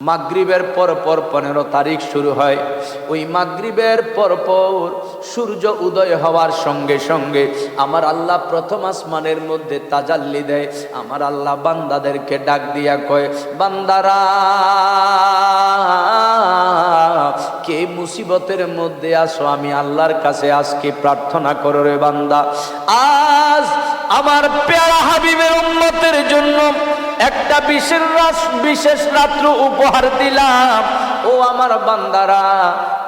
মাগরিবের পর 15 তারিখ শুরু হয়। ওই মাগরিবের পর সূর্য উদয় হওয়ার সঙ্গে সঙ্গে আমার আল্লাহ প্রথম আসমানের মধ্যে তাজাল্লি দেয়। আমার আল্লাহ বান্দাদেরকে ডাক দিয়া কয়, বান্দারা কে মুসিবতের মধ্যে আসো, আমি আল্লাহর কাছে আজকে প্রার্থনা করো রে বান্দা। আজ আমার প্যারা হাবিবের উম্মতের জন্য একটা বিশেষ রাত্র উপহার দিলাম। ও আমার বান্দারা,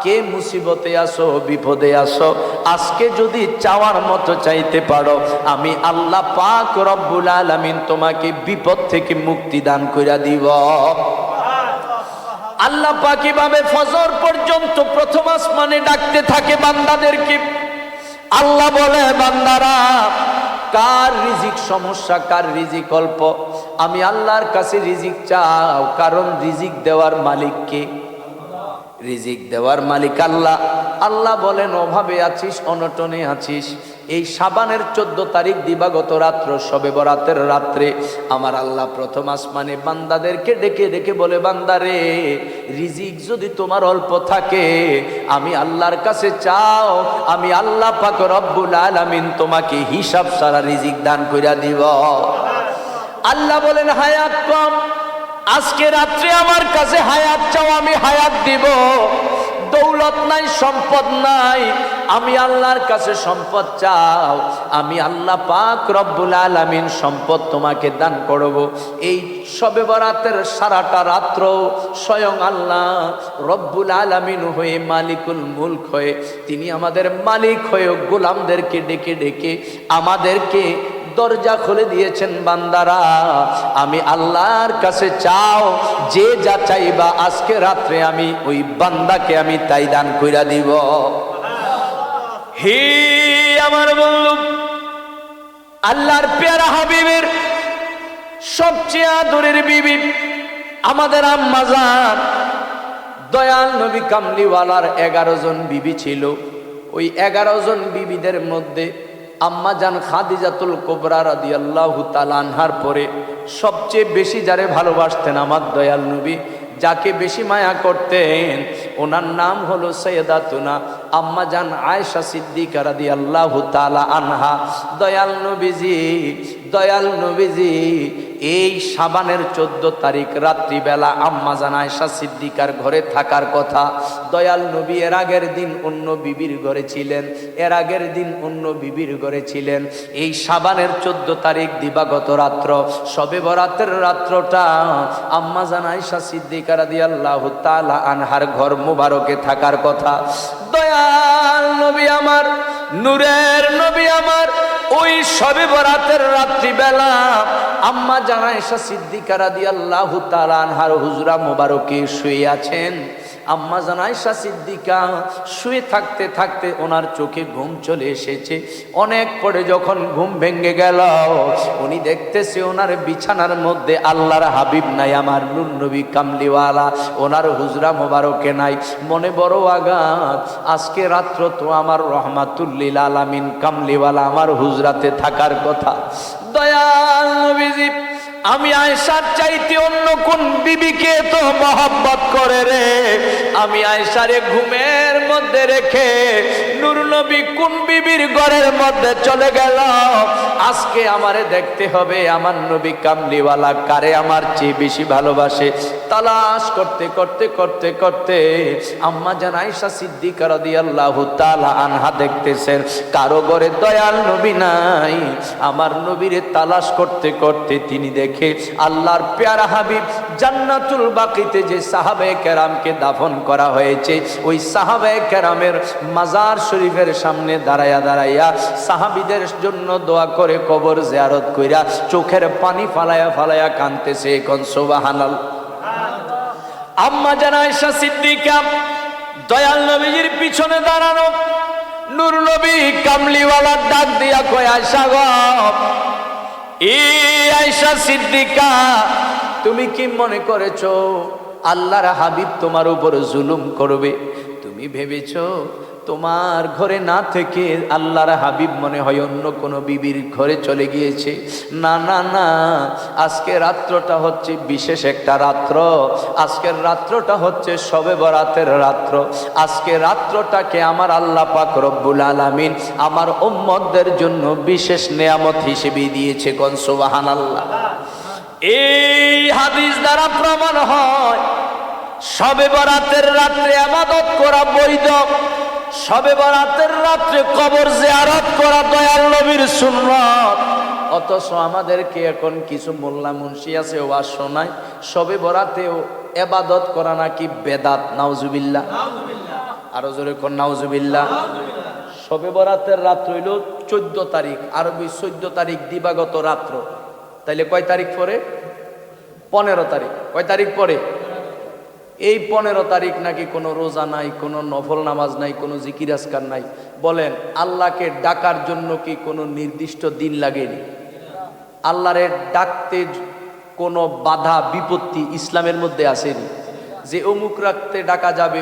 কে মুসিবতে আসো, বিপদে আসো, আজকে যদি চাওয়ার মতো চাইতে পারো, আমি আল্লাহ পাক রব্বুল আলামিন তোমাকে বিপদ থেকে মুক্তি দান কইরা দিব। আল্লাহ পাক এভাবে ফজর পর্যন্ত প্রথম আসমানে ডাকতে থাকে বান্দাদেরকে। আল্লাহ বলে, বান্দারা কার রিজিক সমস্যা, কার রিজিক অল্প, আমি আল্লাহর কাছে রিজিক চাও, কারণ রিজিক দেওয়ার মালিক কে? রিজিক দেওয়ার মালিক আল্লাহ। আল্লাহ বলেন, অভাবে আছিস, অনটনে আছিস, এই শাবানের 14 তারিখ দিবাগত রাত্র, শবে বরাতের রাত্রে আমার আল্লাহ প্রথম আসমানে বান্দাদেরকে ডেকে ডেকে বলে, বান্দারে রিজিক যদি তোমার অল্প থাকে, আমি আল্লাহর কাছে চাও, আমি আল্লাহ পাক রব্বুল আলামিন তোমাকে হিসাব ছাড়া রিজিক দান কইরা দিব। আল্লাহ বলেন, হায়াত কম, আজকে রাত্রে আমার কাছে হায়াত চাও, আমি হায়াত দিব। দৌলত নাই, সম্পদ নাই, আমি আল্লাহর কাছে সম্পদ চাও, আমি আল্লাহ পাক রব্বুল আলামিন সম্পদ তোমাকে দান করব। এই শবে বরাতের সারাটা রাত্র স্বয়ং আল্লাহ রব্বুল আলামিন হয়ে, মালিকুল মুলক হয়ে, তিনি আমাদের মালিক হয়ে গোলামদেরকে ডেকে ডেকে আমাদেরকে দরজা খুলে দিয়েছেন। বান্দারা আমি আল্লাহর কাছে চাও, যে যা চাইবা আজকে রাত্রে আমি ওই বান্দাকে আমি তাই দান কইরা দিব। হে আমার বন্ধু, আল্লাহর প্যারা হাবিবের সবচেয়ে আদরের বিবি আমাদের আম্মা জান, দয়াল নবী কামলিওয়ালার 11 জন বিবি ছিল। ওই 11 জন বিবিদের মধ্যে আম্মা জান খাদিজাতুল কুবরা রাদিয়াল্লাহু তাআলা আনহার পরে সবচেয়ে বেশি যারে ভালোবাসতেন আমার দয়াল নবী, যাকে বেশি মায়া করতেন, ওনার নাম হলো সৈয়দাতুনা আম্মা জান আয়েশা সিদ্দিকা রাদিয়াল্লাহু তাআলা আনহা। দয়াল নবীজি এই শাবানের 14 তারিখ রাত্রিবেলা আম্মা জান আয়েশা সিদ্দিকার ঘরে থাকার কথা। দয়াল নবী এর আগের দিন অন্য বিবির ঘরে ছিলেন, এর আগের দিন অন্য বিবির ঘরে ছিলেন। এই শাবানের 14 তারিখ দিবাগত রাত্র, শবে বরাতের রাত্রটা আম্মা জান আয়েশা সিদ্দিকা রাদিয়াল্লাহু তাআলা আনহার ঘর মুবারকে থাকার কথা। দয়াল নবী আমার, নূরের নবী আমার, ওই শবে বরাতের রাত্রিবেলা আম্মা জান আয়েশা সিদ্দিকা রাদিয়াল্লাহু তাআলা আনহার হুজরা মুবারকে শুয়ে আছেন। আম্মা জান আয়েশা সিদ্দিকা শুয়ে থাকতে থাকতে ওনার চোখে ঘুম চলে এসেছে। অনেক পরে যখন ঘুম ভেঙে গেল, উনি দেখতেছে ওনার বিছানার মধ্যে আল্লাহর হাবিব নাই, আমার নূর নবী কামলিওয়ালা ওনার হুজরা মোবারকে নাই। মনে বড় আঘাত, আজকে রাত্র তো আমার রহমাতুল লিল আলামিন কামলিওয়ালা আমার হুজরাতে থাকার কথা। দয়াল নবীজি, আমি আয়েশার চাইতে অন্য কোন বিবিকে তো মহব্বত করে রে, আমি আয়েশারে ঘুমের মধ্যে রেখে নূর নবী কোন বিবির ঘরের মধ্যে চলে গেল। আজকে আমারে দেখতে হবে আমার নবী কামলিওয়ালা কারে আমার চেয়ে বেশি ভালোবাসে। তালাশ করতে করতে করতে করতে আম্মা জান আয়েশা সিদ্দিকা রাদিয়াল্লাহু তাআলা আনহা দেখতেছেন কারো ঘরে দয়াল নবী নাই। আমার নবীরে তালাশ করতে করতে তিনি দেখে আল্লাহর প্যারা হাবিব জান্নাতুল বাকিতে যে সাহাবায়ে কেরামকে দাফন করা হয়েছে, ওই সাহাবায়ে কেরামের মাজার শরীফের সামনে দাঁড়াইয়া দাঁড়াইয়া সাহাবীদের জন্য দোয়া করে কবর জিয়ারত কইরা চোখের পানি ফালায়া ফালায়া কাঁদতেছে। কোন সুবহানাল্লাহ। আম্মা জান আয়েশা সিদ্দিকা দয়াল নবীজির পিছনে দাঁড়ানো, নূর নবী কামলিওয়ালা ডাক দিয়া কয়, আয়েশা গো, আয়েশা সিদ্দিকা, তুমি কি মনে করেছো আল্লাহর হাবিব তোমার উপর জুলুম করবে? তুমি ভেবেছো তোমার ঘরে না থেকে আল্লাহর হাবিব মনে হয় অন্য কোনো বিবির ঘরে চলে গিয়েছে। না না না, আজকে রাত্রটা হচ্ছে বিশেষ একটা রাত্র। আজকের রাত্রটা হচ্ছে শবে বরাতের রাত্র। আজকে রাত্রটাকে আমার আল্লাহ পাক রব্বুল আলামিন আমার উম্মতদের জন্য বিশেষ নেয়ামত হিসেবে দিয়েছে। কোন সুবহানাল্লাহ। এই হাদিস দ্বারা প্রমাণ হয় শবে বরাতের রাত্রে ইবাদত করা বৈধ। শবে বরাতের রাত্রে কবর জিয়ারত করা দয়াল নবীর সুন্নাত। অথচ আমাদেরকে এখন কিছু মোল্লা মুন্সি আছে ওয়াজ শোনায় শবে বরাতেও ইবাদত করা নাকি বেদাত। নাউজুবিল্লাহ। আরো জোরে কোন নাউজুবিল্লাহ। শবে বরাতের রাত্র হইল 14 তারিখ, আরবি 14 তারিখ দিবাগত রাত্র। তাইলে কয় তারিখ পরে? 15 তারিখ। কয় তারিখ পরে? এই 15 তারিখ নাকি কোনো রোজা নাই, কোনো নফল নামাজ নাই, কোনো জিকির আজকার নাই। বলেন আল্লাহকে ডাকার জন্য কি কোনো নির্দিষ্ট দিন লাগেনি? আল্লাহরে ডাকতে কোনো বাধা বিপত্তি ইসলামের মধ্যে আসেনি যে অমুক রাতে ডাকা যাবে,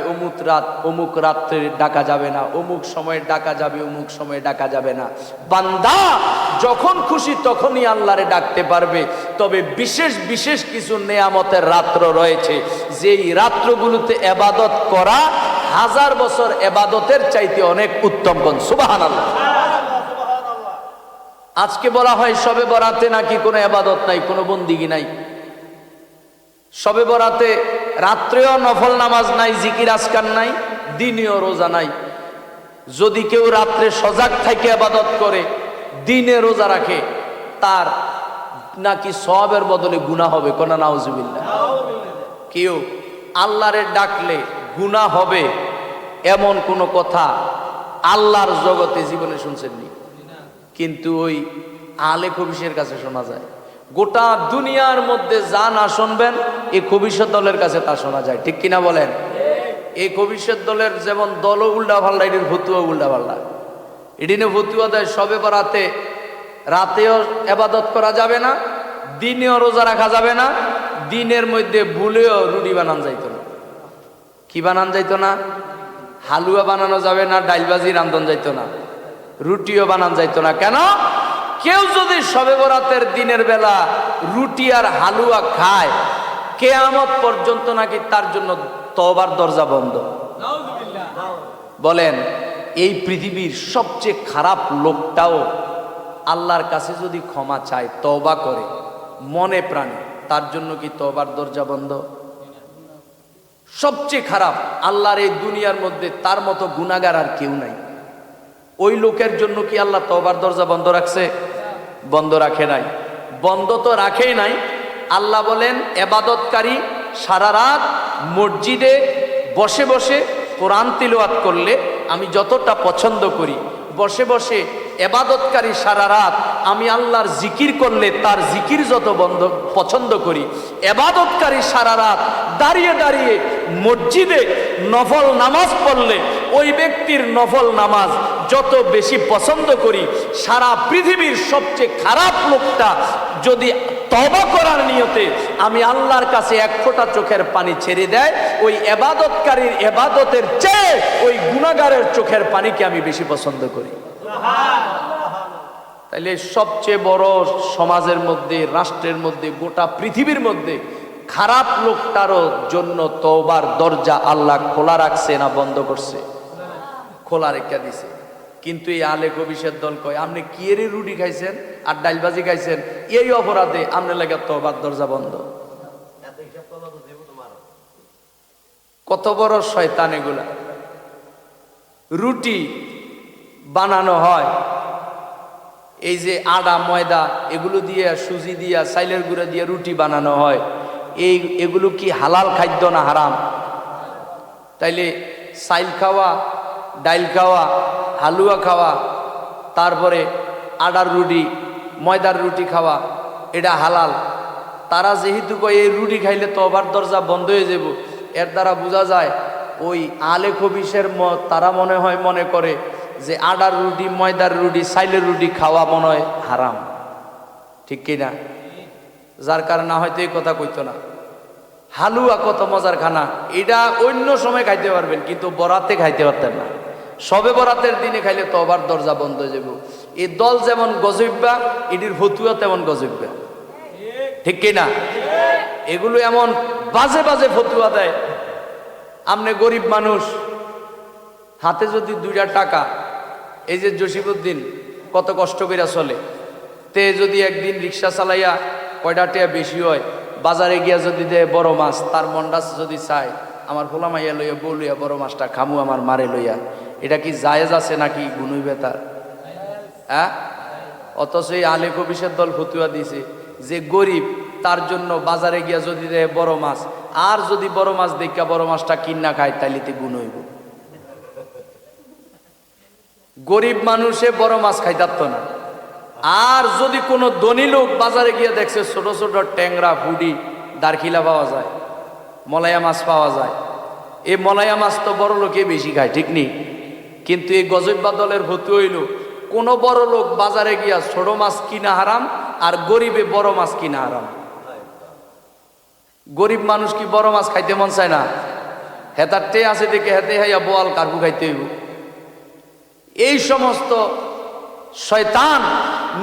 অমুক রাত্রে ডাকা যাবে না, অমুক সময়ে ডাকা যাবে, অমুক সময়ে ডাকা যাবে না। বান্দা যখন খুশি তখনই আল্লাহরে ডাকতে পারবে। তবে বিশেষ বিশেষ কিছু নেয়ামতের রাত্র রয়েছে, যেই রাত্রগুলোতে ইবাদত করা 1000 বছর ইবাদতের চাইতে অনেক উত্তম। কোন সুবহানাল্লাহ। আজকে বলা হয় শবে বরাতে নাকি কোনো ইবাদত নাই, কোনো বন্দিগি নাই। শবে বরাতে রাত্রেও নফল নামাজ নাই, জিকির আজকার নাই, দিনেও রোজা নাই। যদি কেউ রাত্রে সজাগ থাকে ইবাদত করে, দিনে রোজা রাখে, তার নাকি সওয়াবের বদলে গুনাহ হবে। কোন নাউজুবিল্লাহ। কেউ আল্লাহরে ডাকলে গুনাহ হবে এমন কোন কথা আল্লাহর জগতে জীবনে শুনছেননি, কিন্তু ওই আলে খবিশের কাছে শোনা যায়। গোটা দুনিয়ার মধ্যে যা না শুনবেন এই খবিশের দলের কাছে তা শোনা যায়। ঠিক কিনা বলেন? এই খবিশের দলের যেমন দলও উল্টা পাল্টা, এটির ফতুয়া উল্টা পাল্টা। এটিনে ফতুয়া দেয় শবে বরাতে রাতেও ইবাদত করা যাবে না, দিনেও রোজা রাখা যাবে না, দিনের মধ্যে ভুলেও রুটি বানান যাইতো না। কি বানান যাইতো না? হালুয়া বানানো যাবে না, ডাইলবাজি রান্ধন যাইতো না, রুটিও বানান যাইতো না। কেন? কেউ যদি শবে বরাতের দিনের বেলা রুটি আর হালুয়া খায়, কিয়ামত পর্যন্ত নাকি তার জন্য তওবার দরজা বন্ধ। বলেন এই পৃথিবীর সবচেয়ে খারাপ লোকটাও আল্লাহর কাছে যদি ক্ষমা চায়, তওবা করে মনে প্রাণে, তার জন্য কি তওবার দরজা বন্ধ? সবচেয়ে খারাপ আল্লাহর এই দুনিয়ার মধ্যে তার মতো গুনাহগার আর কেউ নাই। ওই লোকের জন্য কি আল্লাহ তওবার দরজা বন্ধ রাখছে? বন্ধ রাখে নাই। বন্ধ তো রাখেই নাই। আল্লাহ বলেন ইবাদতকারী সারা রাত মসজিদে বসে বসে কোরআন তিলাওয়াত করলে আমি যতটা পছন্দ করি, বসে বসে ইবাদতকারী সারা রাত আমি আল্লাহর জিকির করলে তার জিকির যত পছন্দ করি, ইবাদতকারী সারা রাত দাঁড়িয়ে দাঁড়িয়ে মসজিদে নফল নামাজ পড়লে ওই ব্যক্তির নফল নামাজ যত বেশি পছন্দ করি, সারা পৃথিবীর সবচেয়ে খারাপ লোকটা যদি তওবা করার নিয়তে আমি আল্লাহর কাছে এক ফোঁটা চোখের পানি ছেড়ে দেয়, ওই ইবাদতকারীর ইবাদতের চেয়ে ওই গুনাহগারের চোখের পানিকে আমি বেশি পছন্দ করি। তাইলে সবচেয়ে বড় সমাজের মধ্যে, রাষ্ট্রের মধ্যে, গোটা পৃথিবীর মধ্যে খারাপ লোকটারও জন্য তওবার দরজা আল্লাহ খোলা রাখছে না বন্ধ করছে? খোলা রেখে দিছে। কিন্তু এই আলে কবিশের দল কয় আপনি কি এর রুটি খাইছেন আর ডাইলবাজি খাইছেন, এই অপরাধে আপনার লাগে তওবার দরজা বন্ধ। কত বড় শয়তান এগুলা। রুটি বানানো হয় এই যে আটা ময়দা এগুলো দিয়ে, সুজি দিয়া, চাইলের গুঁড়া দিয়ে রুটি বানানো হয়। এগুলো কি হালাল খাদ্য না হারাম? তাইলে চাইল খাওয়া, ডাইল খাওয়া, হালুয়া খাওয়া, তারপরে আটার রুটি, ময়দার রুটি খাওয়া, এটা হালাল। তারা যেহেতু কয় এই রুটি খাইলে তওবার দরজা বন্ধ হয়ে যাব, এর দ্বারা বোঝা যায় ওই আলে খবিশের মত তারা মনে করে যে আটার রুটি, ময়দার রুটি, চাইলের রুটি খাওয়া মনে হয় হারাম। ঠিক কিনা? যার কারণে হয়তো এই কথা কইতো না। হালুয়া কত মজার খানা, এটা অন্য সময় খাইতে পারবেন, কিন্তু বরাতে খাইতে পারতেন না। সবে বরাতের দিনে খাইলে তওবার দরজা বন্ধ হয়ে যাবে। এই দল যেমন গজইব্বা, এটির ফতুয়া তেমন গজইব্বা, ঠিক কিনা? এগুলো এমন বাজে বাজে ফতুয়া দেয়। আমনে গরিব মানুষ, হাতে যদি 2টা টাকা, এই যে জসিমউদ্দিন কত কষ্ট করে চলে, তে যদি একদিন রিক্সা চালাইয়া কয়টা টাকা বেশি হয়, বাজারে গিয়া যদি দেয় বড় মাছ, তার মনটা যদি চায় আমার ফোলা মাইয়া লইয়া বউ লইয়া বড় মাছটা খামু আমার মারে লইয়া, এটা কি জায়েজ আছে নাকি গুনইবে তার? হ্যাঁ? অথচ এই আলেক অফিসের দল ফতুয়া দিছে যে গরিব তার জন্য বাজারে গিয়া যদি দেয় বড় মাছ, আর যদি বড় মাছ দেখা বড় মাছটা কিনা খায় তাইলে গুণ হইব। গরিব মানুষে বড় মাছ খাইতারত না। আর যদি কোনো ধনী লোক বাজারে গিয়ে দেখছে ছোট ছোট ট্যাংরা, ফুডি, দারখিলা পাওয়া যায়, মলায়া মাছ পাওয়া যায়, এই মলায়া মাছ তো বড় লোকে বেশি খায়, ঠিক নেই? কিন্তু এই গজইব্বা দলের হতে হইল কোন বড় লোক বাজারে গিয়া ছোট মাছ কিনা হারাম, আর গরিবে বড় মাছ কিনা হারাম। গরিব মানুষ কি বড় মাছ খাইতে মন চায় না? হেতারটে আছে দেখে হেতে হাইয়া বোয়াল কার্পু খাইতে হইব। এই সমস্ত শয়তান,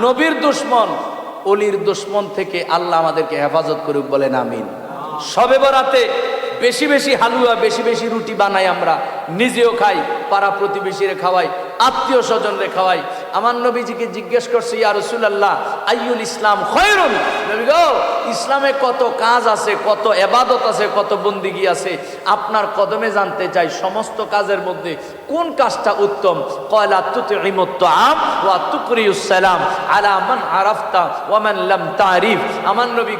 নবীর দুশ্মন, অলির দুশ্মন থেকে আল্লাহ আমাদেরকে হেফাজত করুক, বলেন আমিন। সবে বরাতে বেশি বেশি হালুয়া, বেশি বেশি রুটি বানাই, আমরা নিজেও খাই, পাড়া প্রতিবেশীরে খাওয়াই, আত্মীয় স্বজনরে খাওয়াই। আমার নবীজিকে জিজ্ঞেস করছে, ইয়া রাসূলুল্লাহ আইয়ুল ইসলাম খায়রুন, নবী গো ইসলামে কত কাজ আছে, কত ইবাদত আছে, কত বন্দিগি আছে, আপনার কদমে জানতে চাই সমস্ত কাজের মধ্যে কোন কাজটা উত্তম? ক্বালা তুতঈমুত তাআম ওয়া তুকরিউস সালাম আলা মান আরাফতা ওয়া মান লাম তারিফ। আমার নবী